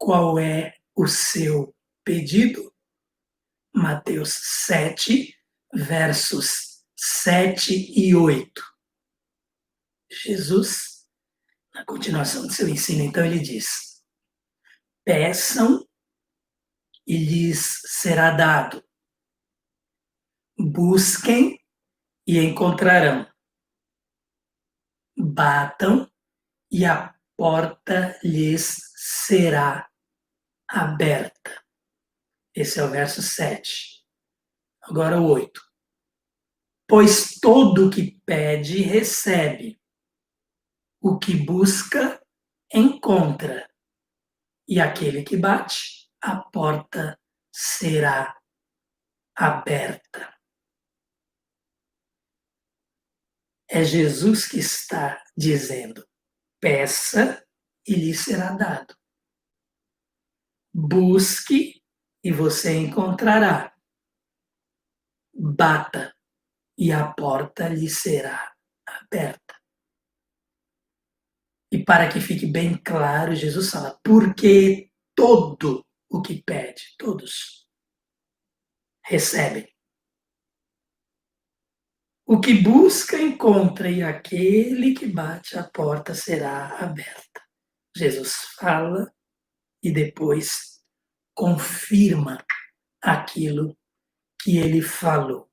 qual é o seu pedido? Mateus 7, versos 7 e 8. Jesus, na continuação do seu ensino, então ele diz: peçam e lhes será dado. Busquem e encontrarão. Batam e a porta lhes será aberta. Esse é o verso 7. Agora o 8. Pois todo o que pede, recebe. O que busca, encontra. E aquele que bate, a porta será aberta. É Jesus que está dizendo: peça e lhe será dado. Busque e você encontrará. Bata e a porta lhe será aberta. E para que fique bem claro, Jesus fala: porque todo o que pede, todos recebem. O que busca, encontra, e aquele que bate, a porta será aberta. Jesus fala e depois confirma aquilo que ele falou.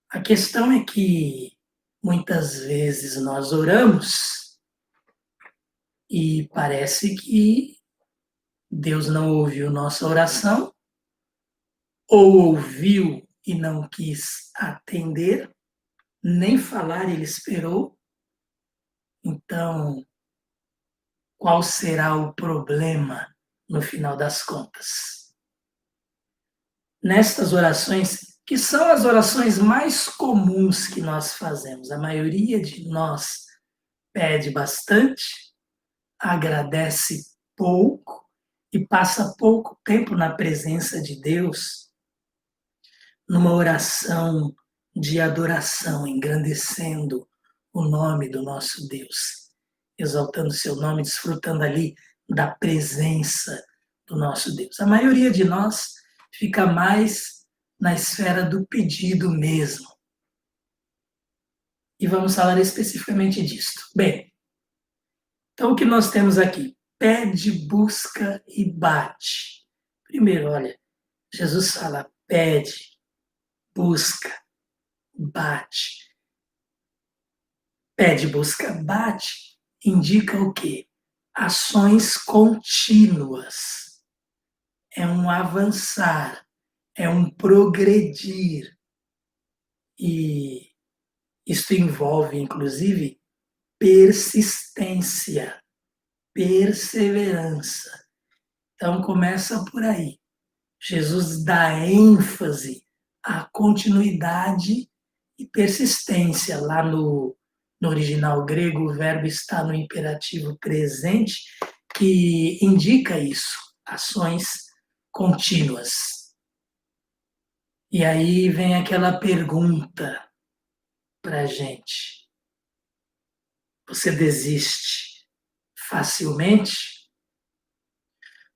A questão é que muitas vezes nós oramos e parece que Deus não ouviu nossa oração, ou ouviu e não quis atender, nem falar ele esperou. Então, qual será o problema no final das contas? Nestas orações, que são as orações mais comuns que nós fazemos, a maioria de nós pede bastante, agradece pouco e passa pouco tempo na presença de Deus, numa oração de adoração, engrandecendo o nome do nosso Deus, exaltando seu nome, desfrutando ali da presença do nosso Deus. A maioria de nós fica mais na esfera do pedido mesmo. E vamos falar especificamente disto. Bem, então o que nós temos aqui? Pede, busca e bate. Primeiro, olha, Jesus fala: pede, busca, bate. Pede, busca, bate indica o quê? Ações contínuas. É um avançar, é um progredir. E isto envolve, inclusive, persistência, perseverança. Então começa por aí. Jesus dá ênfase à continuidade e persistência. Lá no original grego, o verbo está no imperativo presente, que indica isso, ações contínuas. E aí vem aquela pergunta para a gente: você desiste facilmente?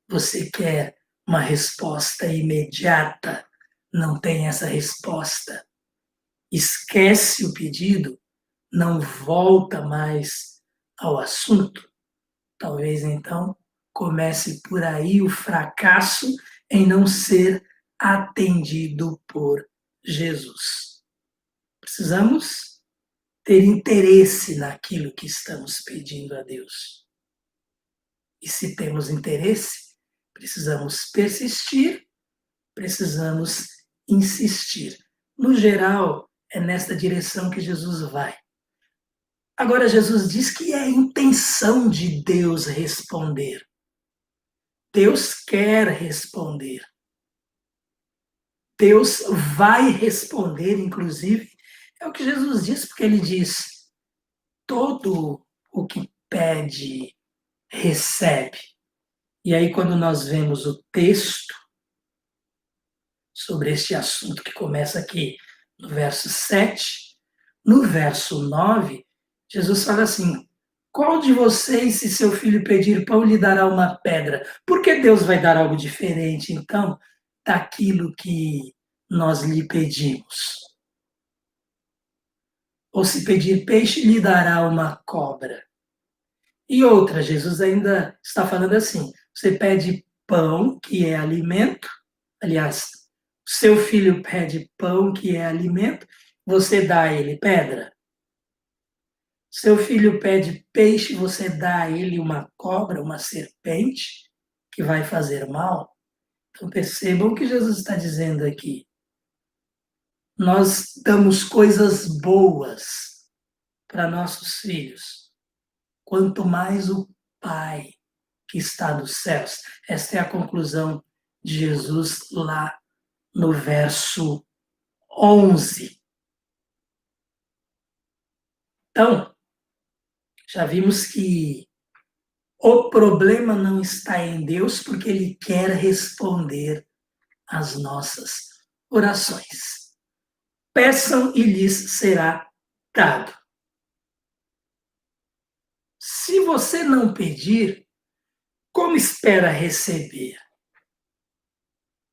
Você quer uma resposta imediata? Não tem essa resposta. Esquece o pedido? Não volta mais ao assunto? Talvez então comece por aí o fracasso em não ser atendido por Jesus. Precisamos ter interesse naquilo que estamos pedindo a Deus. E se temos interesse, precisamos persistir, precisamos insistir. No geral, é nesta direção que Jesus vai. Agora, Jesus diz que é a intenção de Deus responder. Deus quer responder. Deus vai responder, inclusive, é o que Jesus diz, porque ele diz: todo o que pede, recebe. E aí, quando nós vemos o texto sobre este assunto que começa aqui no verso 7, no verso 9, Jesus fala assim: Qual de vocês, se seu filho pedir pão, lhe dará uma pedra? Por que Deus vai dar algo diferente, então, daquilo que nós lhe pedimos? Ou se pedir peixe, lhe dará uma cobra? E outra, Jesus ainda está falando assim: você pede pão, que é alimento, aliás, seu filho pede pão, que é alimento, você dá a ele pedra? Seu filho pede peixe, você dá a ele uma cobra, uma serpente, que vai fazer mal? Então percebam o que Jesus está dizendo aqui. Nós damos coisas boas para nossos filhos, quanto mais o Pai que está nos céus. Esta é a conclusão de Jesus lá no verso 11. Então, já vimos que o problema não está em Deus, porque Ele quer responder às nossas orações. Peçam e lhes será dado. Se você não pedir, como espera receber?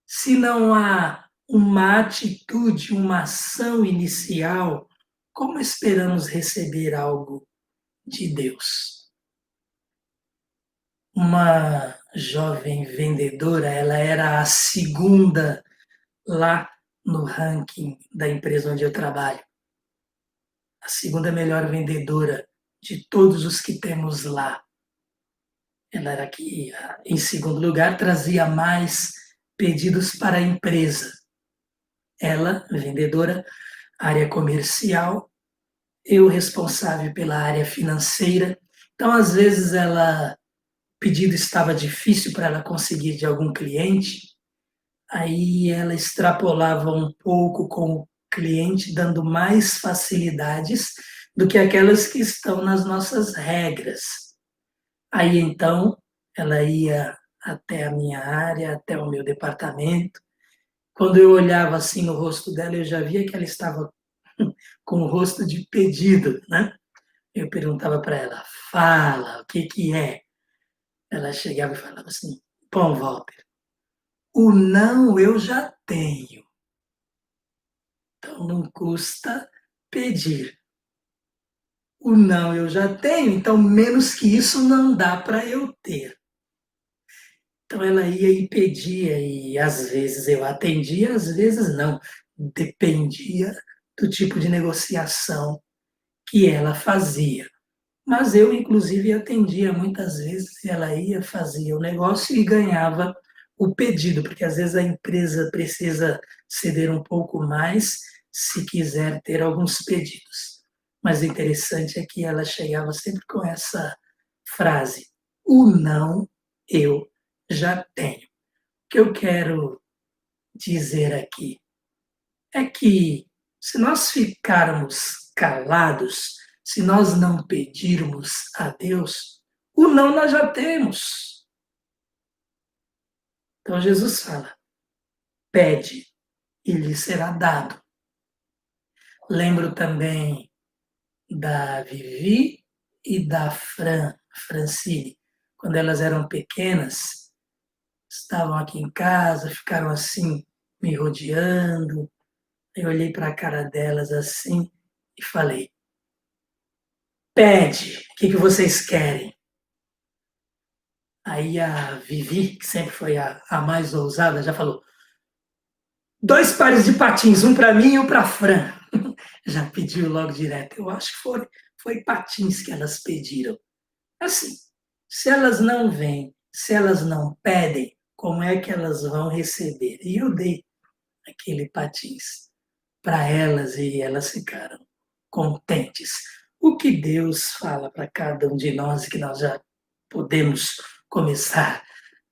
Se não há uma atitude, uma ação inicial, como esperamos receber algo de Deus? Uma jovem vendedora, ela era a segunda lá no ranking da empresa onde eu trabalho. A segunda melhor vendedora de todos os que temos lá. Ela era que, em segundo lugar, trazia mais pedidos para a empresa. Ela, vendedora, área comercial, eu responsável pela área financeira. Então, às vezes, o pedido estava difícil para ela conseguir de algum cliente, aí ela extrapolava um pouco com o cliente, dando mais facilidades do que aquelas que estão nas nossas regras. Aí, então, ela ia até a minha área, até o meu departamento. Quando eu olhava assim no rosto dela, eu já via que ela estava com o rosto de pedido, né? Eu perguntava para ela, fala, o que que é? Ela chegava e falava assim, bom, Walter, o não eu já tenho, então não custa pedir. O não eu já tenho, então menos que isso não dá para eu ter. Então ela ia e pedia, e às vezes eu atendia, às vezes não. Dependia do tipo de negociação que ela fazia. Mas eu, inclusive, atendia muitas vezes, ela ia, fazia o negócio e ganhava o pedido, porque às vezes a empresa precisa ceder um pouco mais se quiser ter alguns pedidos. Mas o interessante é que ela chegava sempre com essa frase: o não eu já tenho. O que eu quero dizer aqui é que se nós ficarmos calados, se nós não pedirmos a Deus, o não nós já temos. Então Jesus fala: pede e lhe será dado. Lembro também da Vivi e da Francine, quando elas eram pequenas, estavam aqui em casa, ficaram assim me rodeando. Eu olhei para a cara delas assim e falei: pede, o que vocês querem? Aí a Vivi, que sempre foi a mais ousada, já falou: 2 pares de patins, um para mim e um para a Fran. Já pediu logo direto. Eu acho que foi patins que elas pediram. Assim, se elas não vêm, se elas não pedem, como é que elas vão receber? E eu dei aquele patins para elas e elas ficaram contentes. O que Deus fala para cada um de nós e que nós já podemos começar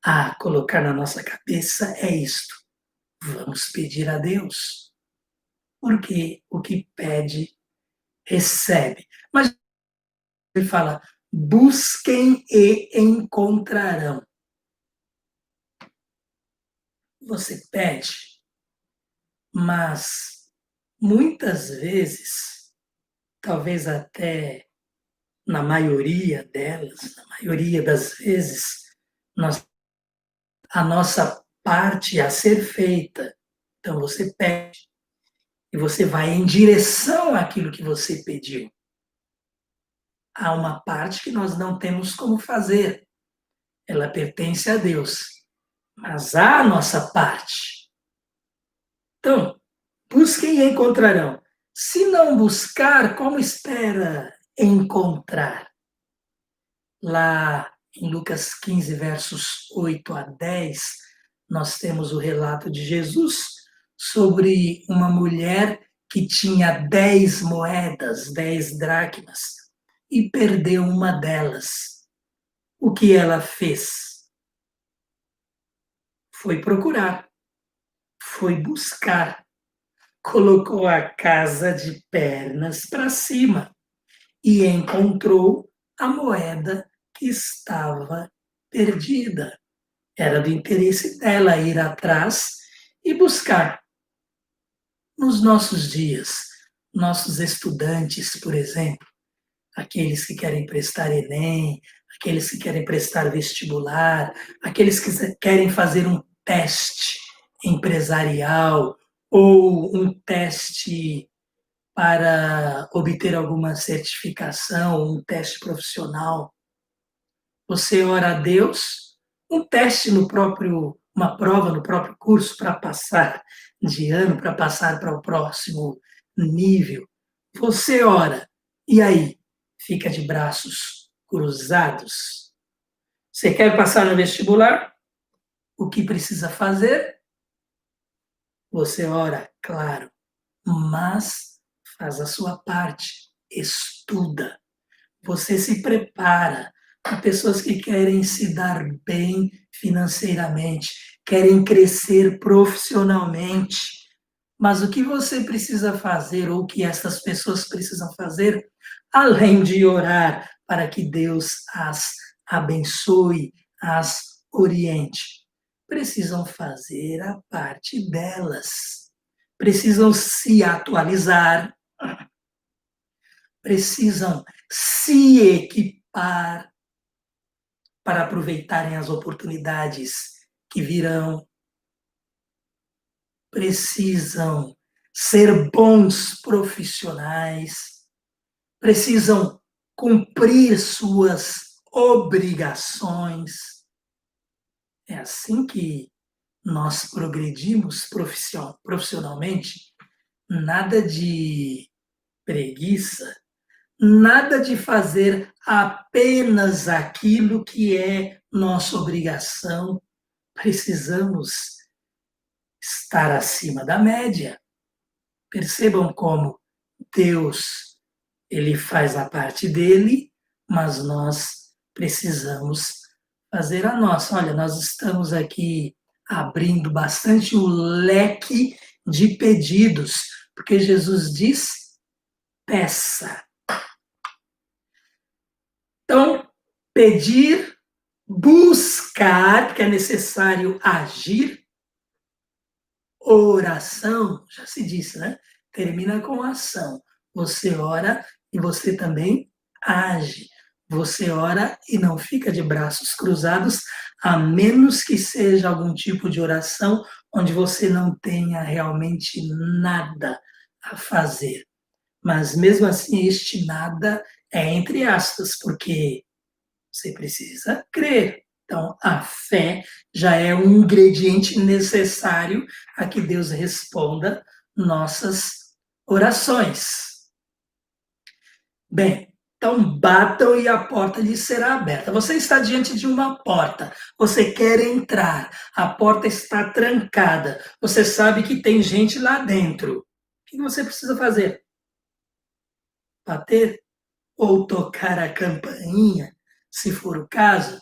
a colocar na nossa cabeça é isto: vamos pedir a Deus, porque o que pede, recebe. Mas ele fala: busquem e encontrarão. Você pede, mas muitas vezes, talvez até na maioria delas, na maioria das vezes, a nossa parte a ser feita. Então você pede e você vai em direção àquilo que você pediu. Há uma parte que nós não temos como fazer, ela pertence a Deus, mas há a nossa parte. Então, busquem e encontrarão. Se não buscar, como espera encontrar? Lá em Lucas 15, versos 8 a 10, nós temos o relato de Jesus sobre uma mulher que tinha 10 moedas, 10 dracmas, e perdeu uma delas. O que ela fez? Foi procurar, foi buscar, colocou a casa de pernas para cima e encontrou a moeda que estava perdida. Era do interesse dela ir atrás e buscar. Nos nossos dias, nossos estudantes, por exemplo, aqueles que querem prestar Enem, aqueles que querem prestar vestibular, aqueles que querem fazer um teste empresarial ou um teste para obter alguma certificação, um teste profissional. Você ora a Deus, um teste no próprio, uma prova no próprio curso para passar de ano, para passar para o próximo nível. Você ora, e aí? Fica de braços cruzados. Você quer passar no vestibular? O que precisa fazer? Você ora, claro, mas faz a sua parte, estuda. Você se prepara. Há pessoas que querem se dar bem financeiramente, querem crescer profissionalmente, mas o que você precisa fazer, ou o que essas pessoas precisam fazer, além de orar para que Deus as abençoe, as oriente, precisam fazer a parte delas. Precisam se atualizar, precisam se equipar para aproveitarem as oportunidades que virão, precisam ser bons profissionais, precisam cumprir suas obrigações. É assim que nós progredimos profissionalmente, nada de preguiça, nada de fazer apenas aquilo que é nossa obrigação. Precisamos estar acima da média. Percebam como Deus, ele faz a parte dele, mas nós precisamos fazer a nossa. Olha, nós estamos aqui abrindo bastante o leque de pedidos, porque Jesus diz: peça. Então, pedir, buscar, que é necessário agir, oração, já se disse, né? Termina com ação. Você ora e você também age. Você ora e não fica de braços cruzados, a menos que seja algum tipo de oração onde você não tenha realmente nada a fazer. Mas mesmo assim, este nada é entre aspas, porque você precisa crer. Então, a fé já é um ingrediente necessário a que Deus responda nossas orações. Bem, então batam e a porta lhe será aberta. Você está diante de uma porta, você quer entrar, a porta está trancada, você sabe que tem gente lá dentro. O que você precisa fazer? Bater ou tocar a campainha, se for o caso?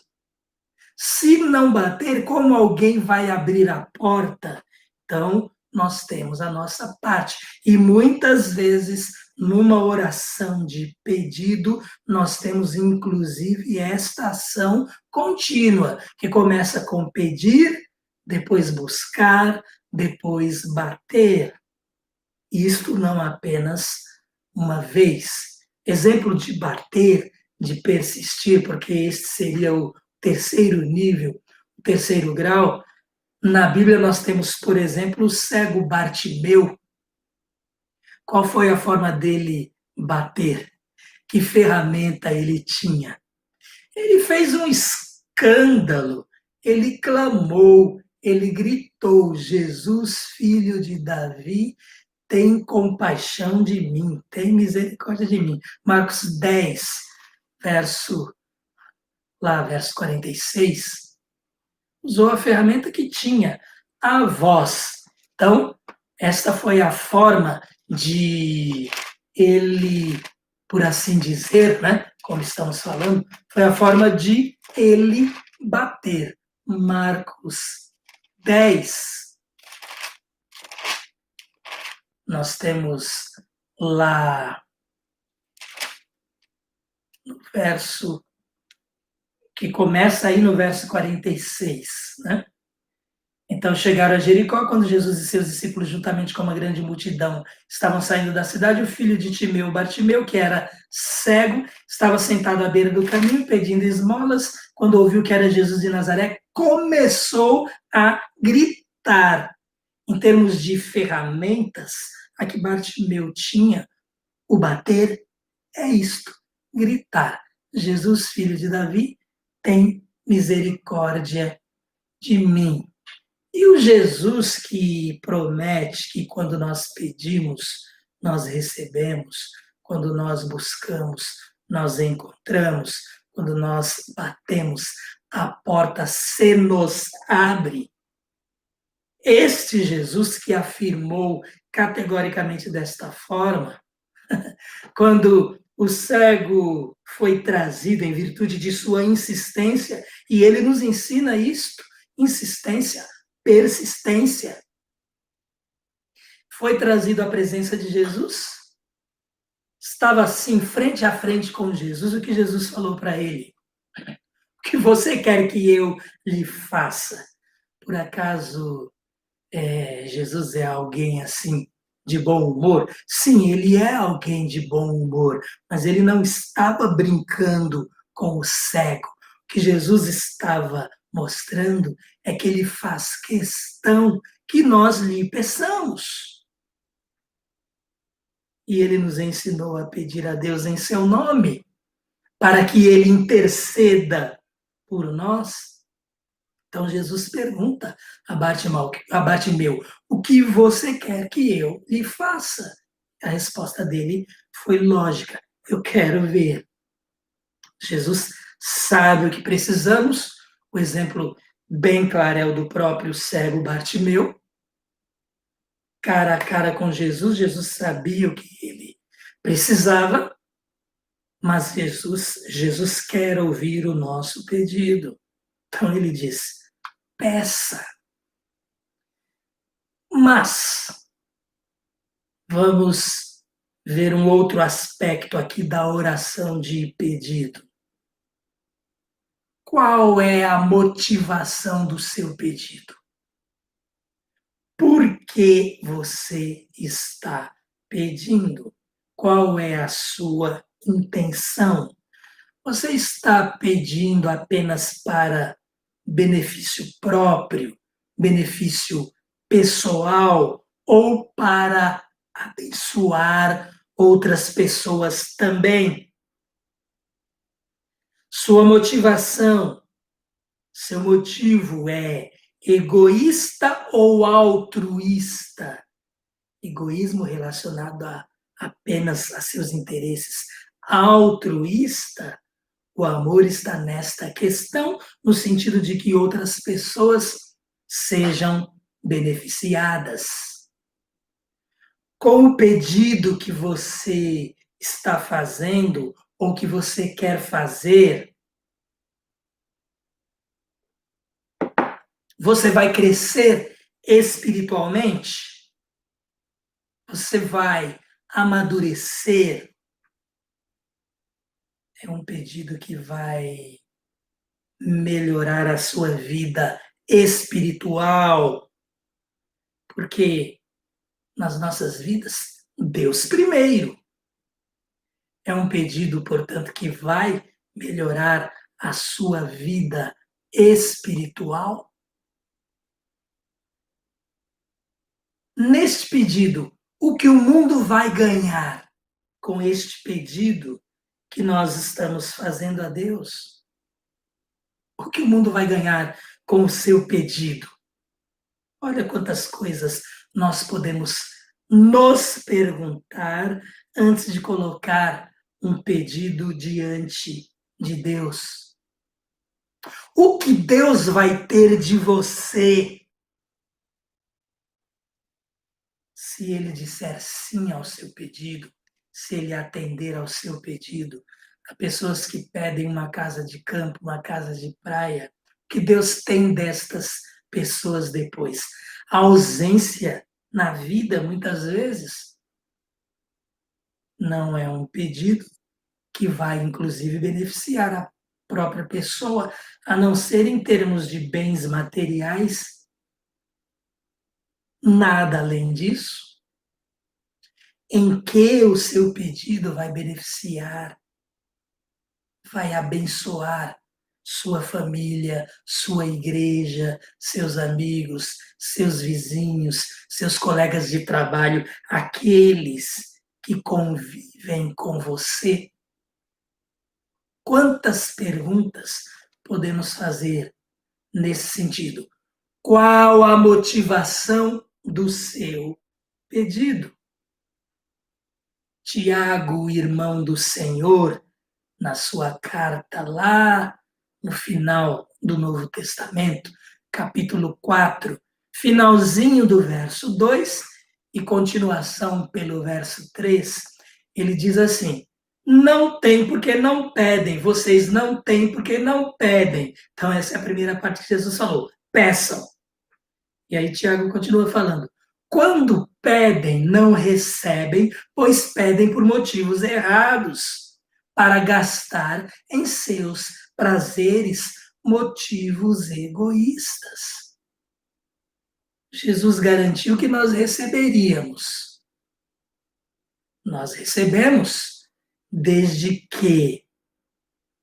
Se não bater, como alguém vai abrir a porta? Então, nós temos a nossa parte. E muitas vezes, numa oração de pedido, nós temos inclusive esta ação contínua, que começa com pedir, depois buscar, depois bater. Isto não apenas uma vez. Exemplo de bater de persistir, porque este seria o terceiro nível, o terceiro grau. Na Bíblia nós temos, por exemplo, o cego Bartimeu. Qual foi a forma dele bater? Que ferramenta ele tinha? Ele fez um escândalo, ele clamou, ele gritou: Jesus, filho de Davi, tem compaixão de mim, tem misericórdia de mim. Marcos 10, verso 46, usou a ferramenta que tinha, a voz. Então, esta foi a forma de ele, por assim dizer, né, como estamos falando, foi a forma de ele bater. Marcos 10, nós temos lá no verso que começa aí no verso 46, né? Então chegaram a Jericó, quando Jesus e seus discípulos, juntamente com uma grande multidão, estavam saindo da cidade. O filho de Timeu, Bartimeu, que era cego, estava sentado à beira do caminho, pedindo esmolas. Quando ouviu que era Jesus de Nazaré, começou a gritar. Em termos de ferramentas, a que Bartimeu tinha, o bater, é isto, gritar: Jesus, filho de Davi, tem misericórdia de mim. E o Jesus que promete que quando nós pedimos, nós recebemos, quando nós buscamos, nós encontramos, quando nós batemos, a porta se nos abre. Este Jesus que afirmou categoricamente desta forma, quando o cego foi trazido em virtude de sua insistência, e ele nos ensina isto: insistência, persistência. Foi trazido à presença de Jesus, estava assim, frente a frente com Jesus. O que Jesus falou para ele? O que você quer que eu lhe faça? Por acaso Jesus é alguém assim de bom humor? Sim, ele é alguém de bom humor, mas ele não estava brincando com o cego. O que Jesus estava mostrando é que ele faz questão que nós lhe peçamos. E ele nos ensinou a pedir a Deus em seu nome, para que ele interceda por nós. Então Jesus pergunta a Bartimeu: o que você quer que eu lhe faça? A resposta dele foi lógica: eu quero ver. Jesus sabe o que precisamos. O exemplo bem claro é o do próprio cego Bartimeu. Cara a cara com Jesus, Jesus sabia o que ele precisava, mas Jesus quer ouvir o nosso pedido. Então ele diz: peça. Mas vamos ver um outro aspecto aqui da oração de pedido. Qual é a motivação do seu pedido? Por que você está pedindo? Qual é a sua intenção? Você está pedindo apenas para benefício próprio, benefício pessoal, ou para abençoar outras pessoas também? Sua motivação, seu motivo é egoísta ou altruísta? Egoísmo relacionado apenas a seus interesses. Altruísta, o amor está nesta questão, no sentido de que outras pessoas sejam beneficiadas. Com o pedido que você está fazendo ou que você quer fazer, você vai crescer espiritualmente? Você vai amadurecer? É um pedido que vai melhorar a sua vida espiritual, porque nas nossas vidas, Deus primeiro. É um pedido, portanto, que vai melhorar a sua vida espiritual? Neste pedido, o que o mundo vai ganhar com este pedido que nós estamos fazendo a Deus? O que o mundo vai ganhar com o seu pedido? Olha quantas coisas nós podemos nos perguntar antes de colocar um pedido diante de Deus. O que Deus vai ter de você se Ele disser sim ao seu pedido, se Ele atender ao seu pedido? Há pessoas que pedem uma casa de campo, uma casa de praia. O que Deus tem destas pessoas depois? A ausência na vida, muitas vezes, não é um pedido que vai, inclusive, beneficiar a própria pessoa, a não ser em termos de bens materiais, nada além disso. Em que o seu pedido vai beneficiar, vai abençoar sua família, sua igreja, seus amigos, seus vizinhos, seus colegas de trabalho, aqueles que convivem com você? Quantas perguntas podemos fazer nesse sentido? Qual a motivação do seu pedido? Tiago, irmão do Senhor, na sua carta lá no final do Novo Testamento, capítulo 4, finalzinho do verso 2 e continuação pelo verso 3, ele diz assim: não tem porque não pedem, vocês não têm porque não pedem. Então essa é a primeira parte que Jesus falou, peçam. E aí Tiago continua falando, quando pedem, não recebem, pois pedem por motivos errados, para gastar em seus prazeres motivos egoístas. Jesus garantiu que nós receberíamos. Nós recebemos desde que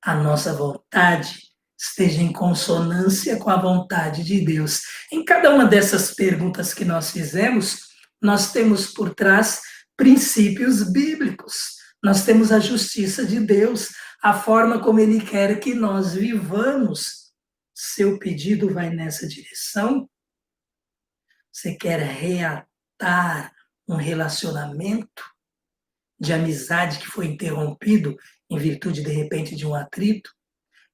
a nossa vontade esteja em consonância com a vontade de Deus. Em cada uma dessas perguntas que nós fizemos, nós temos por trás princípios bíblicos. Nós temos a justiça de Deus, a forma como Ele quer que nós vivamos. Seu pedido vai nessa direção? Você quer reatar um relacionamento de amizade que foi interrompido em virtude, de repente, de um atrito?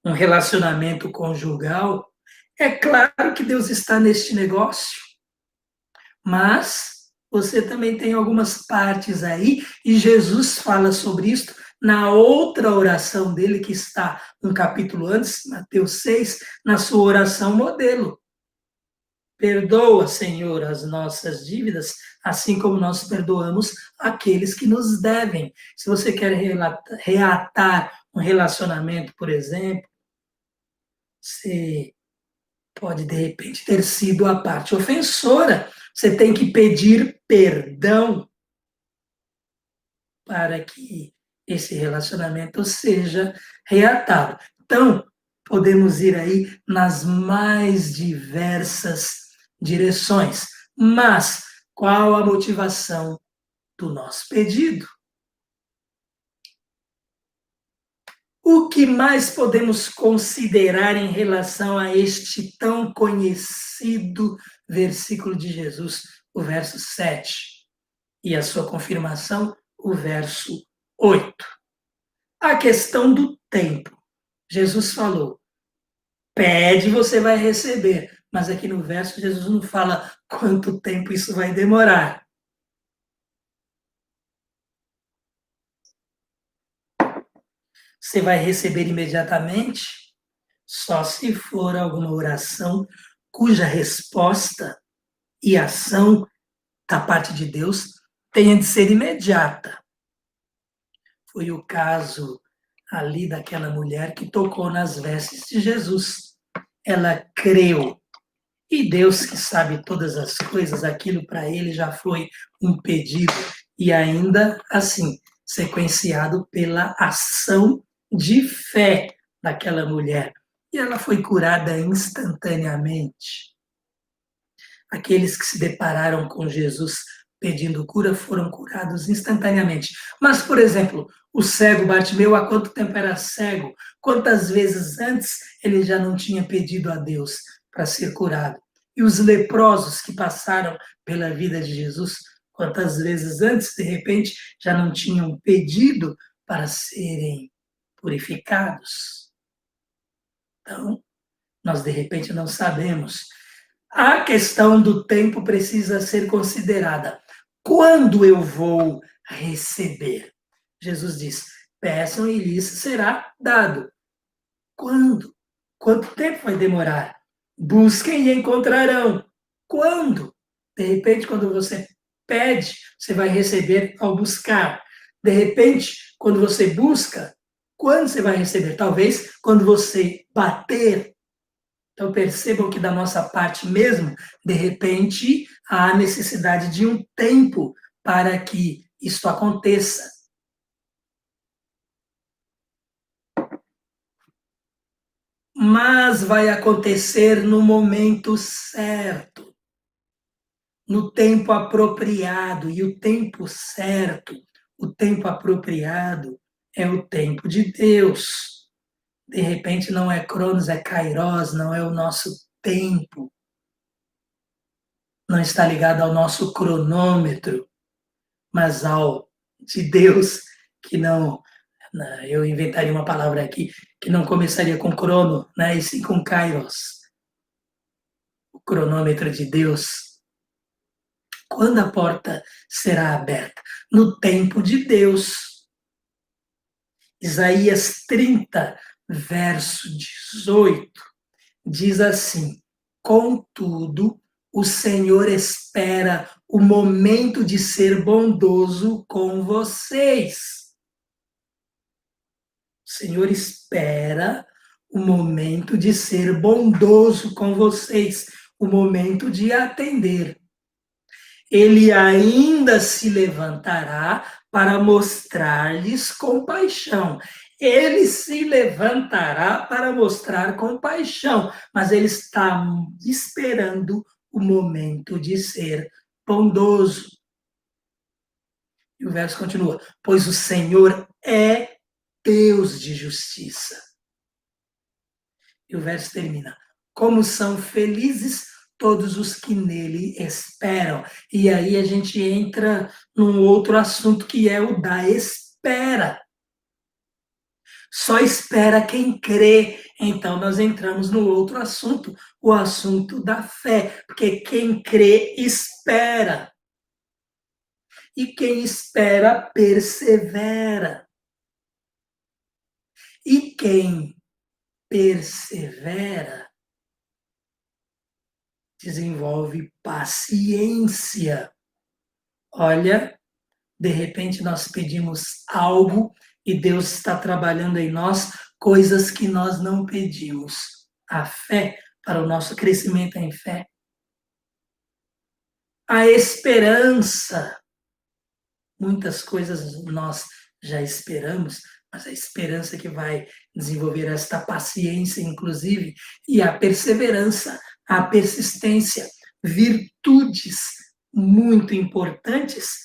Um relacionamento conjugal? É claro que Deus está neste negócio, mas você também tem algumas partes aí, e Jesus fala sobre isso na outra oração dele, que está um capítulo antes, Mateus 6, na sua oração modelo. Perdoa, Senhor, as nossas dívidas, assim como nós perdoamos aqueles que nos devem. Se você quer reatar um relacionamento, por exemplo, você pode, de repente, ter sido a parte ofensora. Você tem que pedir perdão para que esse relacionamento seja reatado. Então, podemos ir aí nas mais diversas direções. Mas qual a motivação do nosso pedido? O que mais podemos considerar em relação a este tão conhecido versículo de Jesus, o verso 7, e a sua confirmação, o verso 8? A questão do tempo. Jesus falou, pede, você vai receber. Mas aqui no verso, Jesus não fala quanto tempo isso vai demorar. Você vai receber imediatamente? Só se for alguma oração cuja resposta e ação da parte de Deus tenha de ser imediata. Foi o caso ali daquela mulher que tocou nas vestes de Jesus. Ela creu. E Deus, que sabe todas as coisas, aquilo para ele já foi um pedido. E ainda assim, sequenciado pela ação de fé daquela mulher. E ela foi curada instantaneamente. Aqueles que se depararam com Jesus pedindo cura foram curados instantaneamente. Mas, por exemplo, o cego Bartimeu, há quanto tempo era cego? Quantas vezes antes ele já não tinha pedido a Deus para ser curado? E os leprosos que passaram pela vida de Jesus, quantas vezes antes, de repente, já não tinham pedido para serem purificados? Então, nós de repente não sabemos. A questão do tempo precisa ser considerada. Quando eu vou receber? Jesus diz: peçam e lhes será dado. Quando? Quanto tempo vai demorar? Busquem e encontrarão. Quando? De repente, quando você pede, você vai receber ao buscar. De repente, quando você busca, quando você vai receber? Talvez quando você bater. Então, percebam que da nossa parte mesmo, de repente, há necessidade de um tempo para que isto aconteça. Mas vai acontecer no momento certo, no tempo apropriado. E o tempo certo, o tempo apropriado, é o tempo de Deus. De repente, não é Cronos, é Kairos, não é o nosso tempo. Não está ligado ao nosso cronômetro, mas ao de Deus, que não, eu inventaria uma palavra aqui, que não começaria com crono, né, e sim com kairos, o cronômetro de Deus. Quando a porta será aberta? No tempo de Deus. Isaías 30, verso 18, diz assim: contudo, o Senhor espera o momento de ser bondoso com vocês. O Senhor espera o momento de ser bondoso com vocês, o momento de atender. Ele ainda se levantará para mostrar-lhes compaixão. Ele se levantará para mostrar compaixão, mas ele está esperando o momento de ser bondoso. E o verso continua: pois o Senhor é Deus de justiça. E o verso termina: como são felizes todos os que nele esperam. E aí a gente entra num outro assunto que é o da espera. Só espera quem crê. Então nós entramos no outro assunto, o assunto da fé, porque quem crê espera. E quem espera persevera. E quem persevera desenvolve paciência. Olha, de repente nós pedimos algo e Deus está trabalhando em nós coisas que nós não pedimos. A fé, para o nosso crescimento em fé. A esperança. Muitas coisas nós já esperamos, mas a esperança que vai desenvolver esta paciência, inclusive, e a perseverança, a persistência, virtudes muito importantes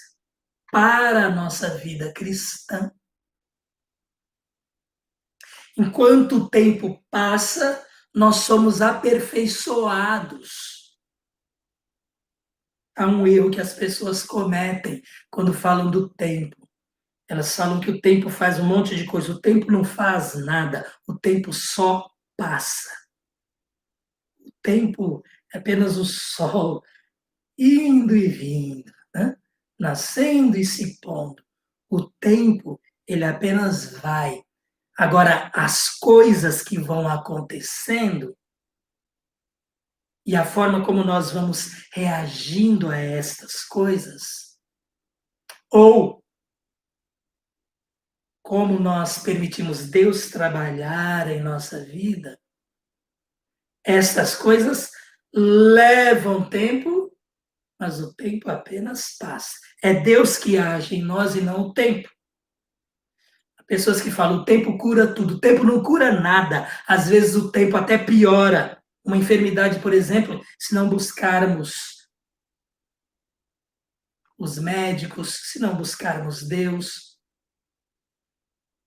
para a nossa vida cristã. Enquanto o tempo passa, nós somos aperfeiçoados. Há um erro que as pessoas cometem quando falam do tempo. Elas falam que o tempo faz um monte de coisa. O tempo não faz nada. O tempo só passa. O tempo é apenas o sol indo e vindo, né? Nascendo e se pondo. O tempo, ele apenas vai. Agora, as coisas que vão acontecendo e a forma como nós vamos reagindo a estas coisas, ou como nós permitimos Deus trabalhar em nossa vida, estas coisas levam tempo, mas o tempo apenas passa. É Deus que age em nós e não o tempo. Pessoas que falam, o tempo cura tudo. O tempo não cura nada. Às vezes o tempo até piora. Uma enfermidade, por exemplo, se não buscarmos os médicos, se não buscarmos Deus.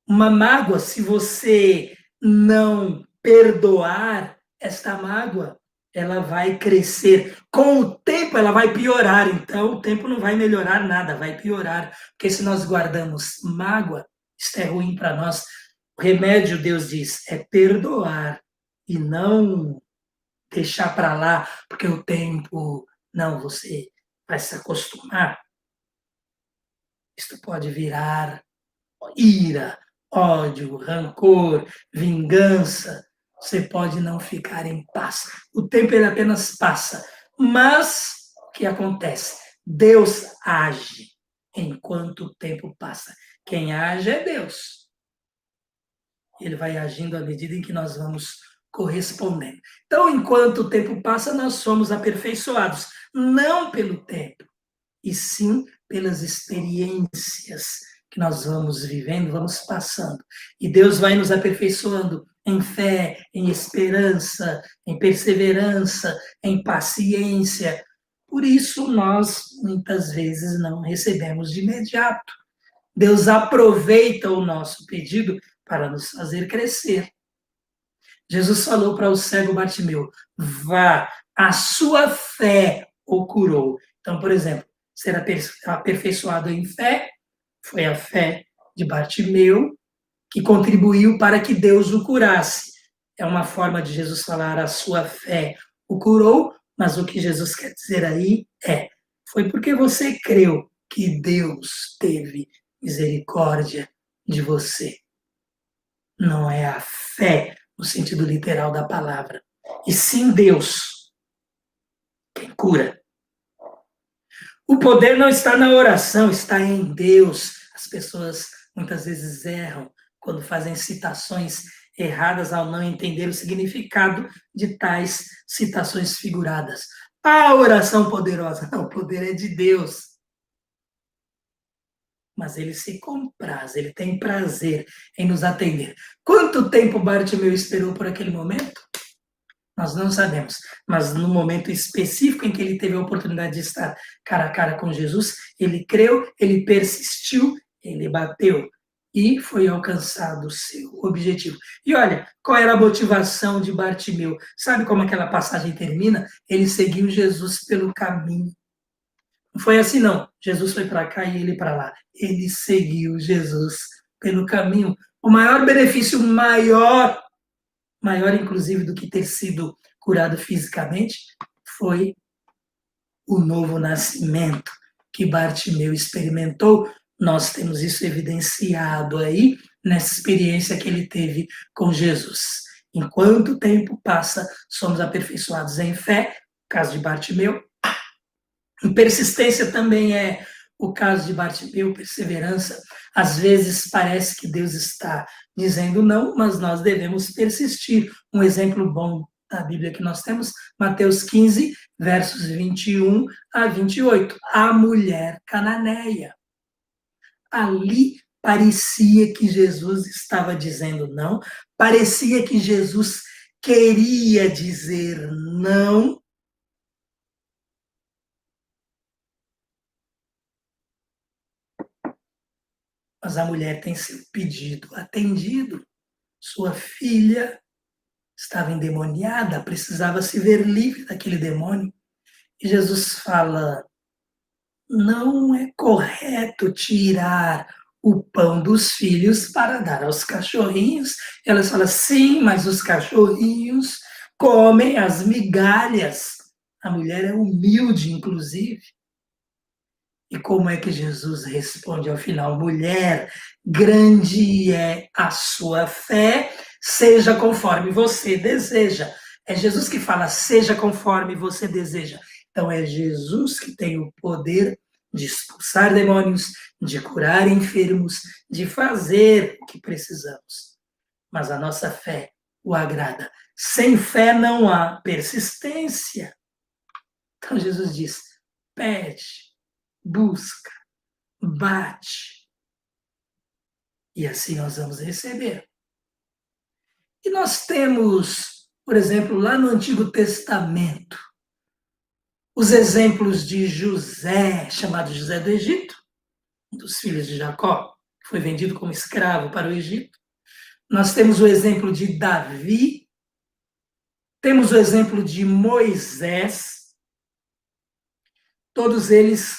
Uma mágoa, se você não perdoar esta mágoa, ela vai crescer. Com o tempo, ela vai piorar. Então, o tempo não vai melhorar nada, vai piorar. Porque se nós guardamos mágoa, isso é ruim para nós. O remédio, Deus diz, é perdoar e não deixar para lá, porque o tempo, não, você vai se acostumar. Isto pode virar ira, ódio, rancor, vingança. Você pode não ficar em paz. O tempo ele apenas passa. Mas o que acontece? Deus age enquanto o tempo passa. Quem age é Deus. Ele vai agindo à medida em que nós vamos correspondendo. Então, enquanto o tempo passa, nós somos aperfeiçoados, não pelo tempo, e sim pelas experiências que nós vamos vivendo, vamos passando. E Deus vai nos aperfeiçoando em fé, em esperança, em perseverança, em paciência. Por isso, nós muitas vezes não recebemos de imediato. Deus aproveita o nosso pedido para nos fazer crescer. Jesus falou para o cego Bartimeu: vá, a sua fé o curou. Então, por exemplo, ser aperfeiçoado em fé foi a fé de Bartimeu que contribuiu para que Deus o curasse. É uma forma de Jesus falar: a sua fé o curou, mas o que Jesus quer dizer aí foi porque você creu que Deus teve misericórdia de você. Não é a fé no sentido literal da palavra, e sim Deus quem cura. O poder não está na oração, está em Deus. As pessoas muitas vezes erram quando fazem citações erradas ao não entender o significado de tais citações figuradas. A oração poderosa, não, o poder é de Deus. Mas ele se compraz, ele tem prazer em nos atender. Quanto tempo Bartimeu esperou por aquele momento? Nós não sabemos, mas no momento específico em que ele teve a oportunidade de estar cara a cara com Jesus, ele creu, ele persistiu, ele bateu e foi alcançado o seu objetivo. E olha, qual era a motivação de Bartimeu? Sabe como aquela passagem termina? Ele seguiu Jesus pelo caminho. Não foi assim, não. Jesus foi para cá e ele para lá. Ele seguiu Jesus pelo caminho. O maior benefício, maior inclusive do que ter sido curado fisicamente, foi o novo nascimento que Bartimeu experimentou. Nós temos isso evidenciado aí nessa experiência que ele teve com Jesus. Enquanto o tempo passa, somos aperfeiçoados em fé, caso de Bartimeu. Em persistência também é o caso de Bartimeu, perseverança. Às vezes parece que Deus está dizendo não, mas nós devemos persistir. Um exemplo bom da Bíblia que nós temos, Mateus 15, versos 21 a 28. A mulher cananeia. Ali parecia que Jesus estava dizendo não, parecia que Jesus queria dizer não, mas a mulher tem seu pedido atendido. Sua filha estava endemoniada, precisava se ver livre daquele demônio. E Jesus fala: não é correto tirar o pão dos filhos para dar aos cachorrinhos. Ela fala: sim, mas os cachorrinhos comem as migalhas. A mulher é humilde, inclusive. E como é que Jesus responde ao final? Mulher, grande é a sua fé, seja conforme você deseja. É Jesus que fala, seja conforme você deseja. Então é Jesus que tem o poder de expulsar demônios, de curar enfermos, de fazer o que precisamos. Mas a nossa fé o agrada. Sem fé não há persistência. Então Jesus diz, pede, busca, bate. E assim nós vamos receber. E nós temos, por exemplo, lá no Antigo Testamento, os exemplos de José, chamado José do Egito, um dos filhos de Jacó, que foi vendido como escravo para o Egito. Nós temos o exemplo de Davi, temos o exemplo de Moisés. Todos eles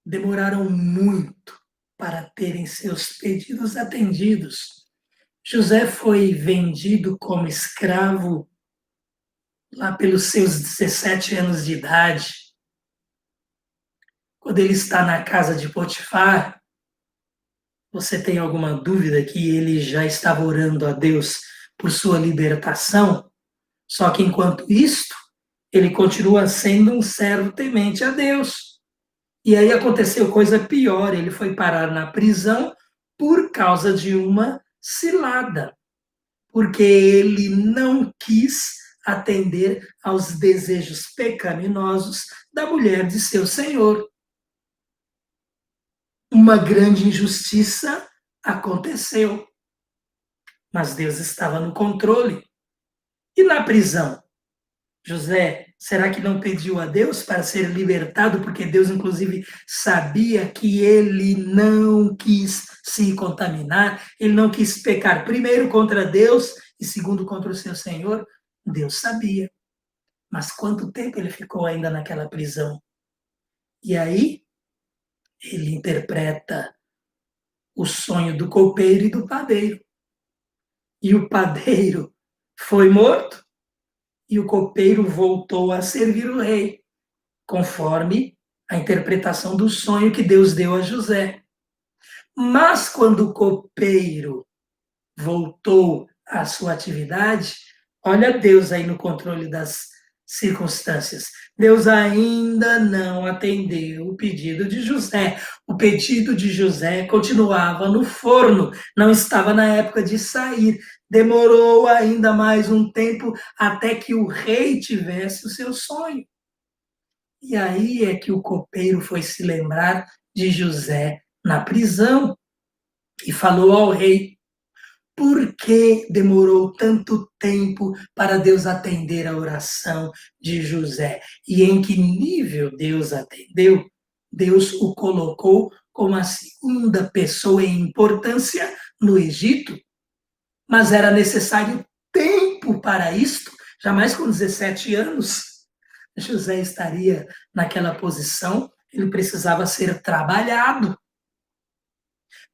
demoraram muito para terem seus pedidos atendidos. José foi vendido como escravo lá pelos seus 17 anos de idade. Quando ele está na casa de Potifar, você tem alguma dúvida que ele já estava orando a Deus por sua libertação? Só que enquanto isto, ele continua sendo um servo temente a Deus. E aí aconteceu coisa pior, ele foi parar na prisão por causa de uma cilada, porque ele não quis atender aos desejos pecaminosos da mulher de seu senhor. Uma grande injustiça aconteceu, mas Deus estava no controle. E na prisão? José, será que não pediu a Deus para ser libertado, porque Deus, inclusive, sabia que ele não quis se contaminar, ele não quis pecar, primeiro contra Deus e segundo contra o seu Senhor? Deus sabia. Mas quanto tempo ele ficou ainda naquela prisão? E aí, ele interpreta o sonho do copeiro e do padeiro. E o padeiro foi morto, e o copeiro voltou a servir o rei, conforme a interpretação do sonho que Deus deu a José. Mas quando o copeiro voltou à sua atividade, olha Deus aí no controle das circunstâncias. Deus ainda não atendeu o pedido de José. O pedido de José continuava no forno, não estava na época de sair. Demorou ainda mais um tempo até que o rei tivesse o seu sonho. E aí é que o copeiro foi se lembrar de José na prisão e falou ao rei: por que demorou tanto tempo para Deus atender a oração de José? E em que nível Deus atendeu? Deus o colocou como a segunda pessoa em importância no Egito, mas era necessário tempo para isto. Jamais com 17 anos José estaria naquela posição, ele precisava ser trabalhado.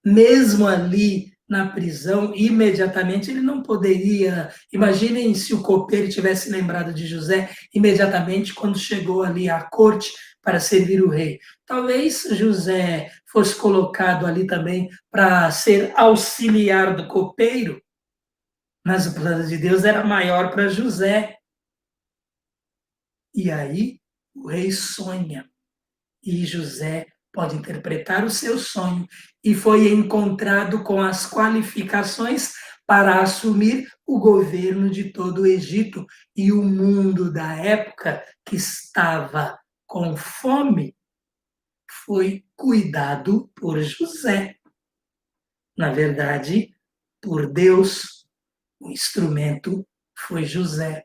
Mesmo ali na prisão, imediatamente ele não poderia. Imaginem se o copeiro tivesse lembrado de José imediatamente quando chegou ali à corte para servir o rei. Talvez José fosse colocado ali também para ser auxiliar do copeiro, mas o plano de Deus era maior para José. E aí o rei sonha e José pode interpretar o seu sonho e foi encontrado com as qualificações para assumir o governo de todo o Egito. E o mundo da época, que estava com fome, foi cuidado por José. Na verdade, por Deus, o instrumento foi José.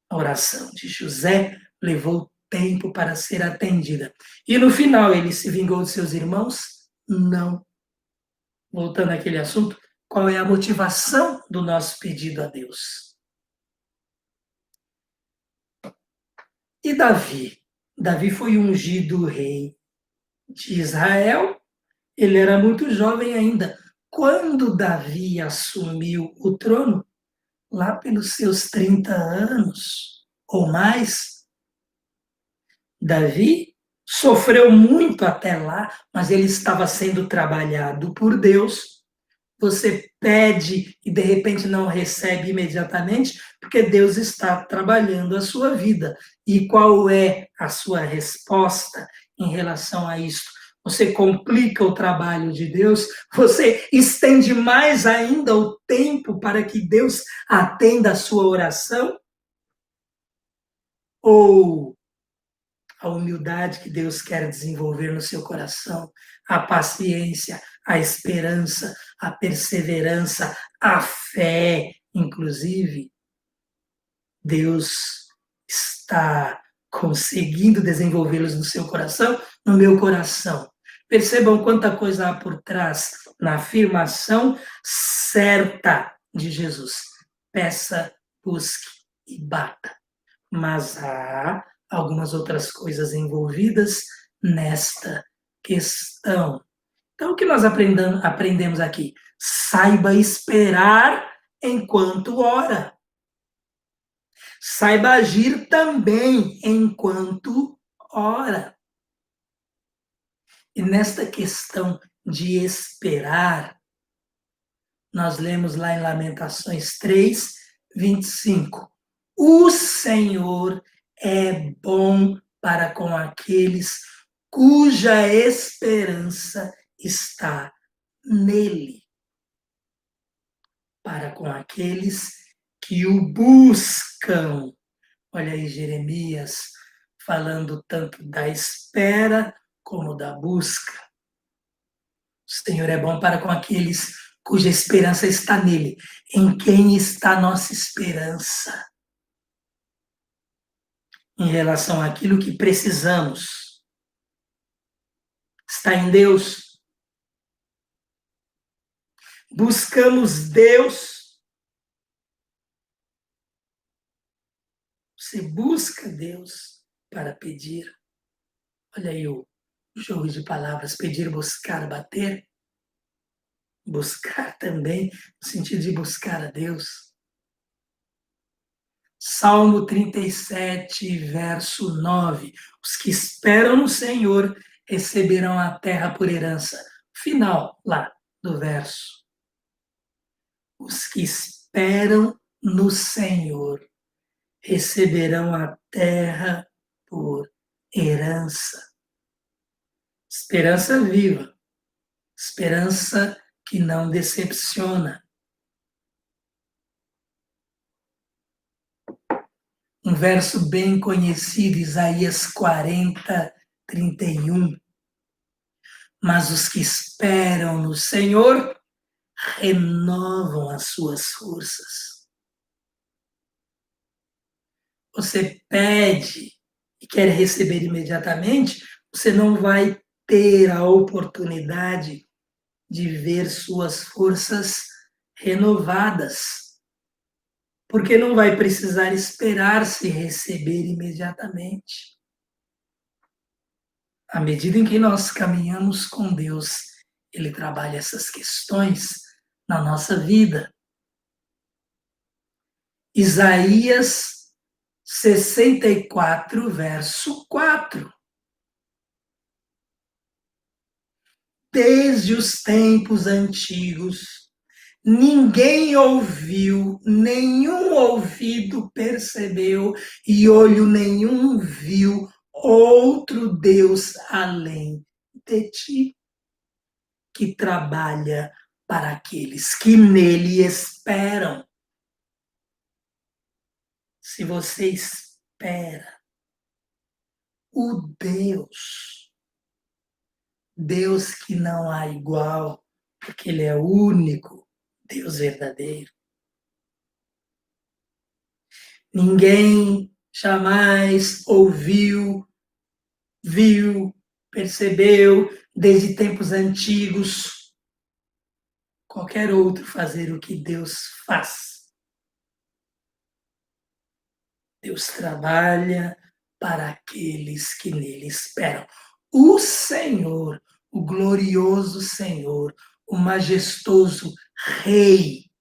A oração de José levou tempo para ser atendida. E no final, ele se vingou de seus irmãos? Não. Voltando àquele assunto, qual é a motivação do nosso pedido a Deus? E Davi? Davi foi ungido rei de Israel. Ele era muito jovem ainda. Quando Davi assumiu o trono, lá pelos seus 30 anos ou mais, Davi sofreu muito até lá, mas ele estava sendo trabalhado por Deus. Você pede e de repente não recebe imediatamente, porque Deus está trabalhando a sua vida. E qual é a sua resposta em relação a isso? Você complica o trabalho de Deus, você estende mais ainda o tempo para que Deus atenda a sua oração? Ou a humildade que Deus quer desenvolver no seu coração, a paciência, a esperança, a perseverança, a fé, inclusive, Deus está conseguindo desenvolvê-los no seu coração, no meu coração. Percebam quanta coisa há por trás na afirmação certa de Jesus. Peça, busque e bata. Mas há algumas outras coisas envolvidas nesta questão. Então, o que nós aprendemos aqui? Saiba esperar enquanto ora. Saiba agir também enquanto ora. E nesta questão de esperar, nós lemos lá em Lamentações 3, 25. O Senhor é bom para com aqueles cuja esperança está nele. Para com aqueles que o buscam. Olha aí Jeremias falando tanto da espera como da busca. O Senhor é bom para com aqueles cuja esperança está nele. Em quem está nossa esperança? Em relação àquilo que precisamos. Está em Deus. Buscamos Deus. Você busca Deus para pedir. Olha aí o jogo de palavras, pedir, buscar, bater. Buscar também, no sentido de buscar a Deus. Salmo 37, verso 9. Os que esperam no Senhor receberão a terra por herança. Final lá do verso. Os que esperam no Senhor receberão a terra por herança. Esperança viva. Esperança que não decepciona. Um verso bem conhecido, Isaías 40, 31. Mas os que esperam no Senhor renovam as suas forças. Você pede e quer receber imediatamente, você não vai ter a oportunidade de ver suas forças renovadas, porque não vai precisar esperar se receber imediatamente. À medida em que nós caminhamos com Deus, Ele trabalha essas questões na nossa vida. Isaías 64, verso 4. Desde os tempos antigos, ninguém ouviu, nenhum ouvido percebeu e olho nenhum viu outro Deus além de ti, que trabalha para aqueles que nele esperam. Se você espera o Deus que não há igual, porque Ele é o único Deus verdadeiro. Ninguém jamais ouviu, viu, percebeu, desde tempos antigos, qualquer outro fazer o que Deus faz. Deus trabalha para aqueles que nele esperam. O Senhor, o glorioso Senhor, o majestoso Rei,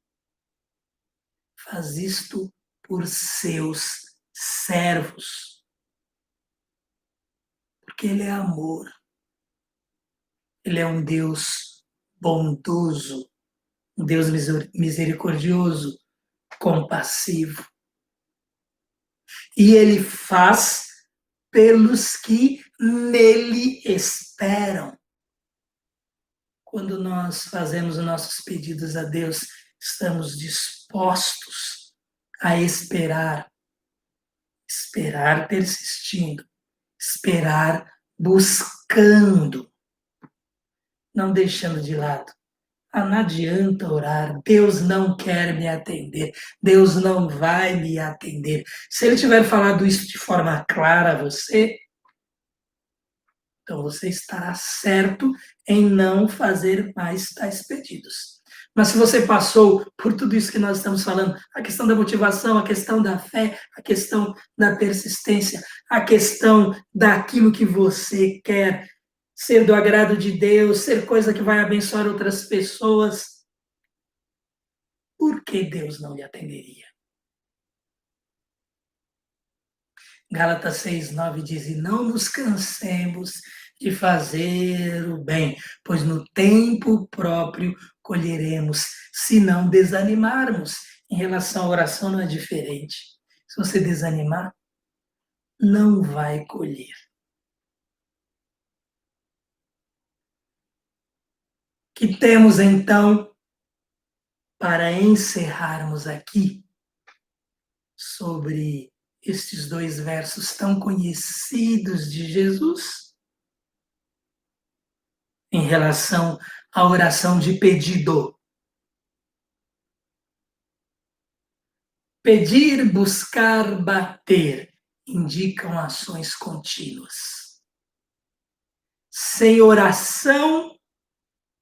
faz isto por seus servos. Porque Ele é amor. Ele é um Deus bondoso, um Deus misericordioso, compassivo. E Ele faz pelos que nele esperam. Quando nós fazemos os nossos pedidos a Deus, estamos dispostos a esperar persistindo, esperar buscando. não deixando de lado. Não adianta orar, Deus não quer me atender, Deus não vai me atender. Se Ele tiver falado isso de forma clara a você, então você estará certo em não fazer mais tais pedidos. Mas se você passou por tudo isso que nós estamos falando, a questão da motivação, a questão da fé, a questão da persistência, a questão daquilo que você quer, ser do agrado de Deus, ser coisa que vai abençoar outras pessoas, por que Deus não lhe atenderia? Gálatas 6:9 diz: e não nos cansemos de fazer o bem, pois no tempo próprio colheremos, se não desanimarmos. Em relação à oração não é diferente. Se você desanimar, não vai colher. Que temos então para encerrarmos aqui sobre estes dois versos tão conhecidos de Jesus em relação à oração de pedido. Pedir, buscar, bater indicam ações contínuas. Sem oração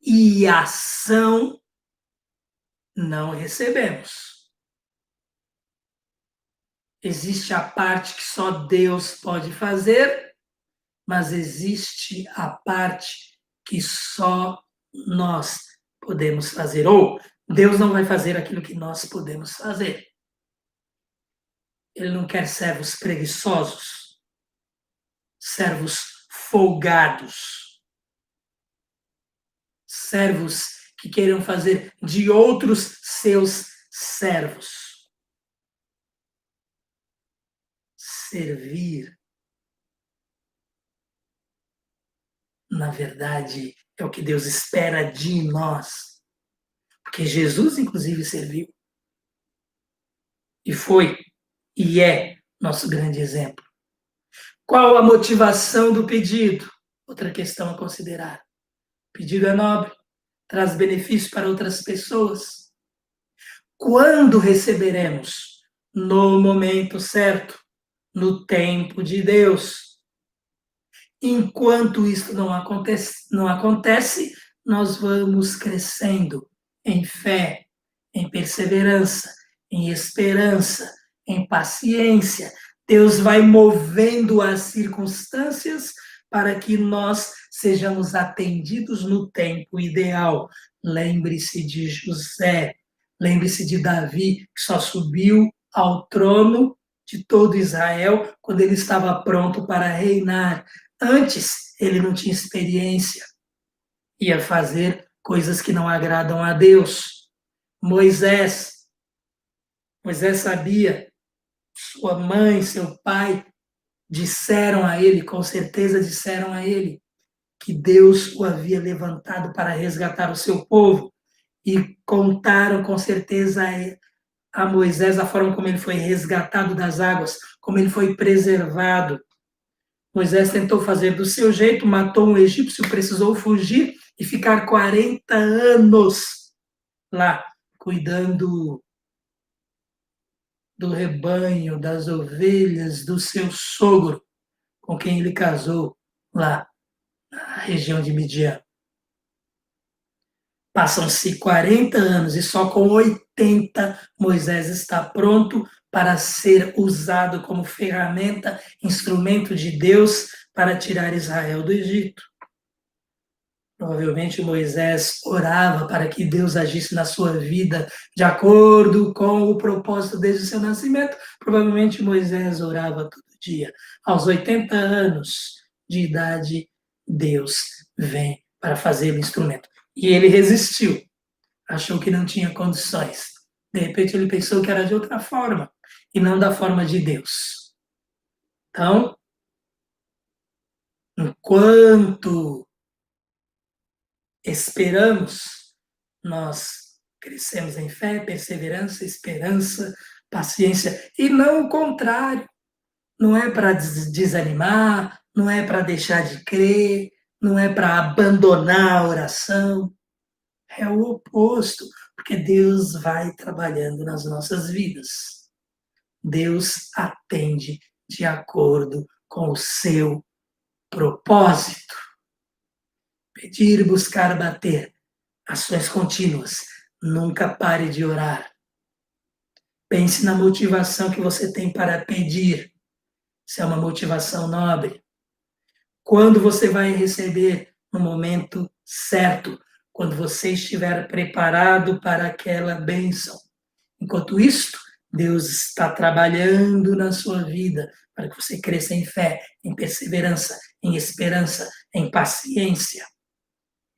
e ação, não recebemos. Existe a parte que só Deus pode fazer, mas existe a parte que só nós podemos fazer. Ou Deus não vai fazer aquilo que nós podemos fazer. Ele não quer servos preguiçosos, servos folgados, servos que queiram fazer de outros seus servos. Servir, na verdade, é o que Deus espera de nós. Porque Jesus, inclusive, serviu. E foi, e é, nosso grande exemplo. Qual a motivação do pedido? Outra questão a considerar. O pedido é nobre, traz benefício para outras pessoas. Quando receberemos? No momento certo, no tempo de Deus. Enquanto isso não acontece, nós vamos crescendo em fé, em perseverança, em esperança, em paciência. Deus vai movendo as circunstâncias para que nós sejamos atendidos no tempo ideal. Lembre-se de José, lembre-se de Davi, que só subiu ao trono de todo Israel quando ele estava pronto para reinar. Antes, ele não tinha experiência, ia fazer coisas que não agradam a Deus. Moisés sabia, sua mãe, seu pai disseram a ele, com certeza disseram a ele, que Deus o havia levantado para resgatar o seu povo, e contaram com certeza a Moisés a forma como ele foi resgatado das águas, como ele foi preservado. Moisés tentou fazer do seu jeito, matou um egípcio, precisou fugir e ficar 40 anos lá, cuidando do rebanho, das ovelhas, do seu sogro, com quem ele casou lá na região de Midian. Passam-se 40 anos e só com 80 Moisés está pronto para ser usado como ferramenta, instrumento de Deus para tirar Israel do Egito. Provavelmente Moisés orava para que Deus agisse na sua vida de acordo com o propósito desde o seu nascimento. Provavelmente Moisés orava todo dia. Aos 80 anos de idade, Deus vem para fazer o instrumento. E ele resistiu, achou que não tinha condições. De repente ele pensou que era de outra forma, e não da forma de Deus. Então, enquanto esperamos, nós crescemos em fé, perseverança, esperança, paciência, e não o contrário. Não é para desanimar, não é para deixar de crer, não é para abandonar a oração, é o oposto, porque Deus vai trabalhando nas nossas vidas. Deus atende de acordo com o seu propósito. Pedir, buscar, bater. Ações contínuas. Nunca pare de orar. Pense na motivação que você tem para pedir. Se é uma motivação nobre. Quando você vai receber no momento certo, quando você estiver preparado para aquela bênção. Enquanto isto, Deus está trabalhando na sua vida para que você cresça em fé, em perseverança, em esperança, em paciência.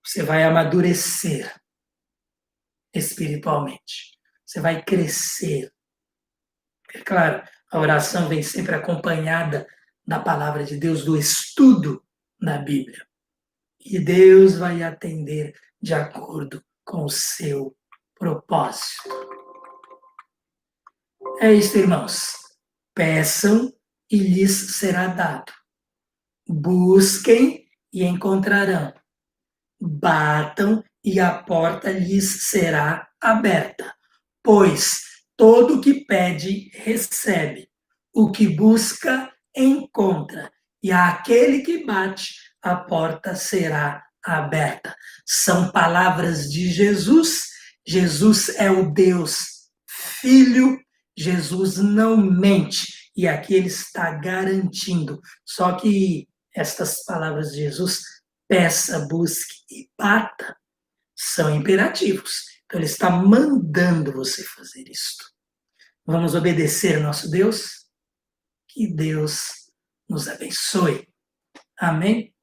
Você vai amadurecer espiritualmente. Você vai crescer. É claro, a oração vem sempre acompanhada da palavra de Deus, do estudo da Bíblia. E Deus vai atender de acordo com o seu propósito. É isso, irmãos. Peçam e lhes será dado. Busquem e encontrarão. Batam e a porta lhes será aberta. Pois todo o que pede, recebe. O que busca, encontra. E àquele que bate, a porta será aberta. São palavras de Jesus. Jesus é o Deus Filho. Jesus não mente. E aqui ele está garantindo. Só que estas palavras de Jesus, peça, busque e bata, são imperativos. Então ele está mandando você fazer isto. Vamos obedecer nosso Deus? Que Deus nos abençoe. Amém?